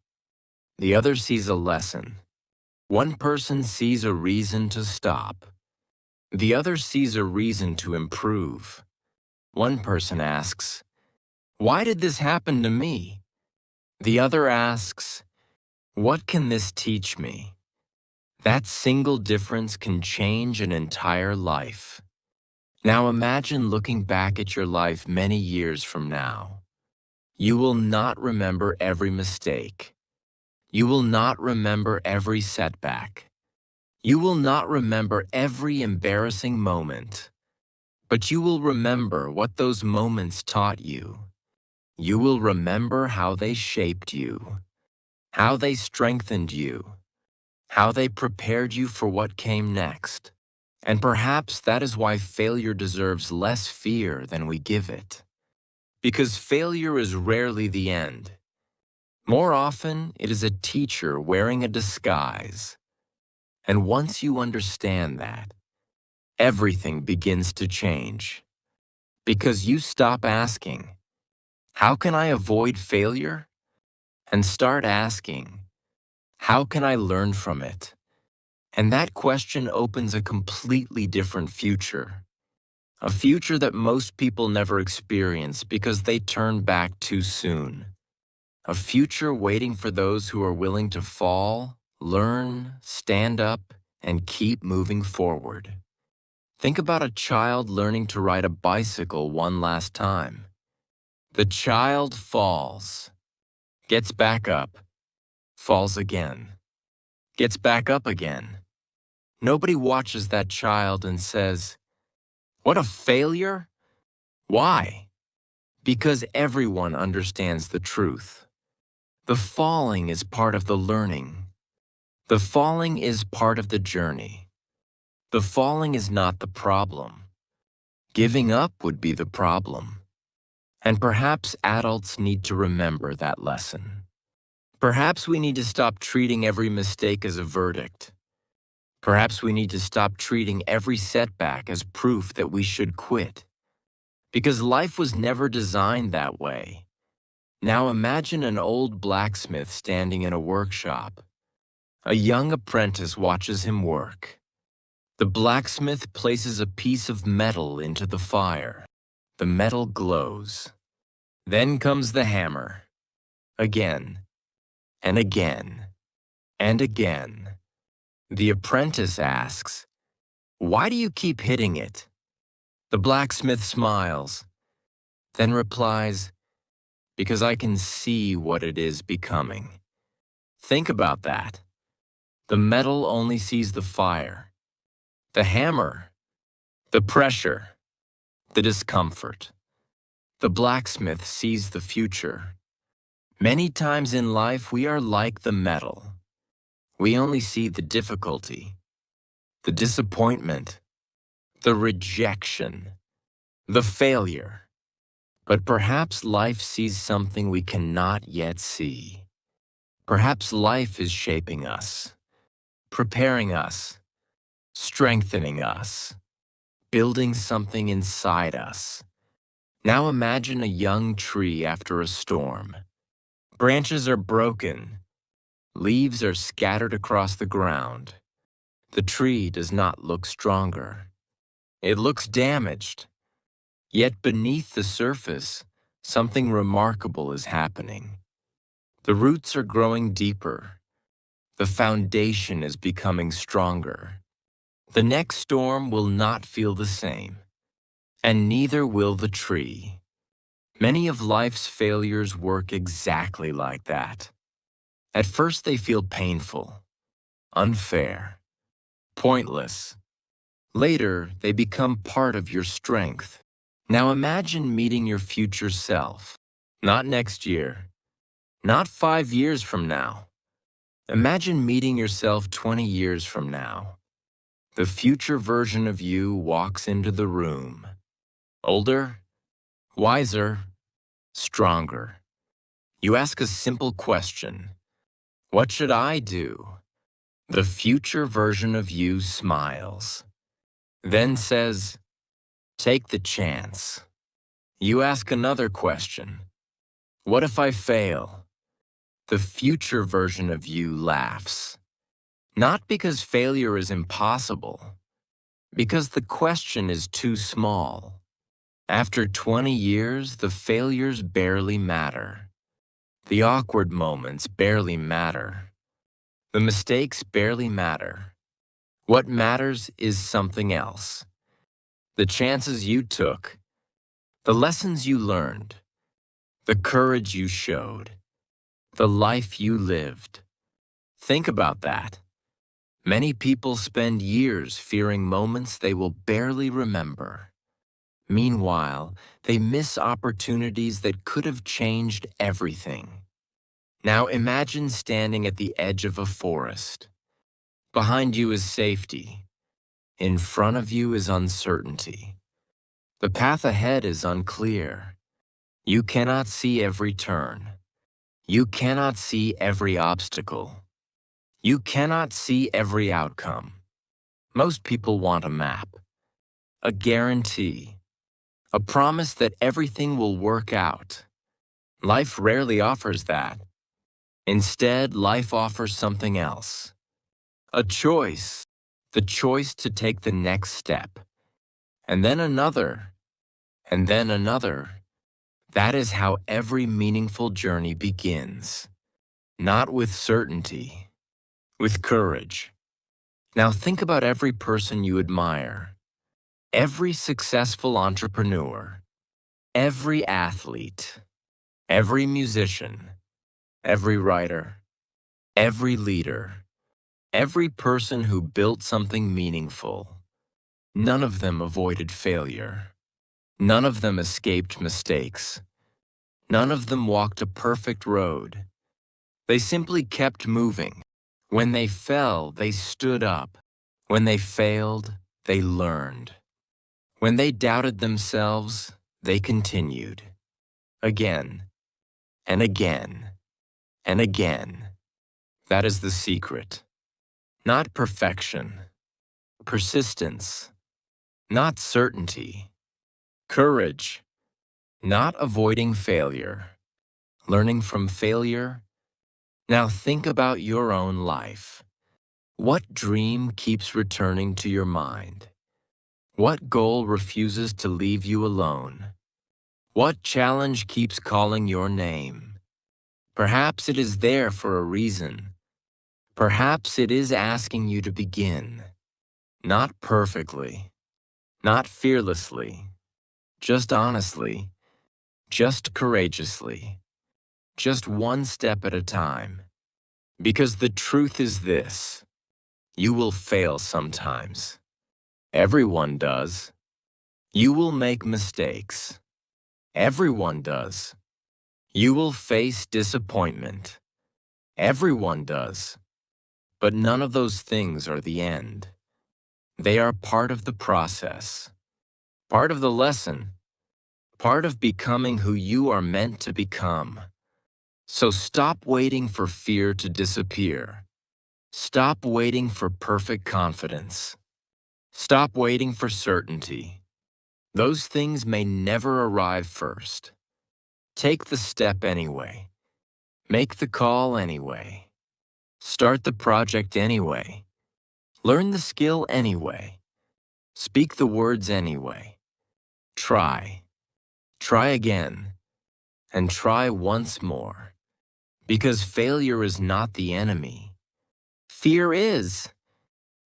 The other sees a lesson. One person sees a reason to stop. The other sees a reason to improve. One person asks, "Why did this happen to me?" The other asks, "What can this teach me?" That single difference can change an entire life. Now imagine looking back at your life many years from now. You will not remember every mistake. You will not remember every setback. You will not remember every embarrassing moment. But you will remember what those moments taught you. You will remember how they shaped you, how they strengthened you, how they prepared you for what came next. And perhaps that is why failure deserves less fear than we give it. Because failure is rarely the end. More often, it is a teacher wearing a disguise. And once you understand that, everything begins to change. Because you stop asking, "How can I avoid failure?" and start asking, "How can I learn from it?" And that question opens a completely different future. A future that most people never experience because they turn back too soon. A future waiting for those who are willing to fall, learn, stand up, and keep moving forward. Think about a child learning to ride a bicycle one last time. The child falls, gets back up, falls again, gets back up again. Nobody watches that child and says, What a failure? Why? Because everyone understands the truth. The falling is part of the learning. The falling is part of the journey. The falling is not the problem. Giving up would be the problem. And perhaps adults need to remember that lesson. Perhaps we need to stop treating every mistake as a verdict. Perhaps we need to stop treating every setback as proof that we should quit. Because life was never designed that way. Now imagine an old blacksmith standing in a workshop. A young apprentice watches him work. The blacksmith places a piece of metal into the fire. The metal glows. Then comes the hammer. Again, and again, and again. The apprentice asks, "Why do you keep hitting it?" The blacksmith smiles, then replies, "Because I can see what it is becoming." Think about that. The metal only sees the fire, the hammer, the pressure, the discomfort. The blacksmith sees the future. Many times in life, we are like the metal. We only see the difficulty, the disappointment, the rejection, the failure. But perhaps life sees something we cannot yet see. Perhaps life is shaping us, preparing us, strengthening us, building something inside us. Now imagine a young tree after a storm. Branches are broken. Leaves are scattered across the ground. The tree does not look stronger. It looks damaged. Yet beneath the surface, something remarkable is happening. The roots are growing deeper. The foundation is becoming stronger. The next storm will not feel the same, and neither will the tree. Many of life's failures work exactly like that. At first they feel painful, unfair, pointless. Later, they become part of your strength. Now imagine meeting your future self. Not next year, not 5 years from now. Imagine meeting yourself 20 years from now. The future version of you walks into the room. Older, wiser, stronger. You ask a simple question. What should I do? The future version of you smiles. Then says, take the chance. You ask another question. What if I fail? The future version of you laughs. Not because failure is impossible, because the question is too small. After 20 years, the failures barely matter. The awkward moments barely matter. The mistakes barely matter. What matters is something else. The chances you took, the lessons you learned, the courage you showed, the life you lived. Think about that. Many people spend years fearing moments they will barely remember. Meanwhile, they miss opportunities that could have changed everything. Now imagine standing at the edge of a forest. Behind you is safety. In front of you is uncertainty. The path ahead is unclear. You cannot see every turn. You cannot see every obstacle. You cannot see every outcome. Most people want a map, a guarantee, a promise that everything will work out. Life rarely offers that. Instead, life offers something else. A choice, the choice to take the next step, and then another, and then another. That is how every meaningful journey begins. Not with certainty, with courage. Now think about every person you admire, every successful entrepreneur, every athlete, every musician, every writer, every leader, every person who built something meaningful. None of them avoided failure. None of them escaped mistakes. None of them walked a perfect road. They simply kept moving. When they fell, they stood up. When they failed, they learned. When they doubted themselves, they continued. Again, and again, and again. That is the secret. Not perfection. Persistence. Not certainty. Courage. Not avoiding failure. Learning from failure. Now think about your own life. What dream keeps returning to your mind? What goal refuses to leave you alone? What challenge keeps calling your name? Perhaps it is there for a reason. Perhaps it is asking you to begin. Not perfectly, not fearlessly, just honestly, just courageously, just one step at a time. Because the truth is this: you will fail sometimes. Everyone does. You will make mistakes. Everyone does. You will face disappointment. Everyone does. But none of those things are the end. They are part of the process, part of the lesson, part of becoming who you are meant to become. So stop waiting for fear to disappear. Stop waiting for perfect confidence. Stop waiting for certainty. Those things may never arrive first. Take the step anyway. Make the call anyway. Start the project anyway. Learn the skill anyway. Speak the words anyway. Try. Try again. And try once more. Because failure is not the enemy. Fear is.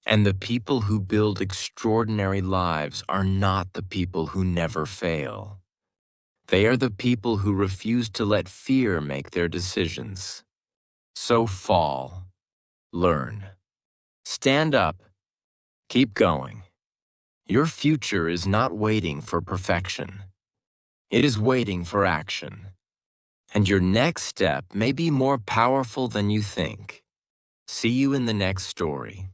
And the people who build extraordinary lives are not the people who never fail. They are the people who refuse to let fear make their decisions. So fall. Learn. Stand up. Keep going. Your future is not waiting for perfection. It is waiting for action. And your next step may be more powerful than you think. See you in the next story.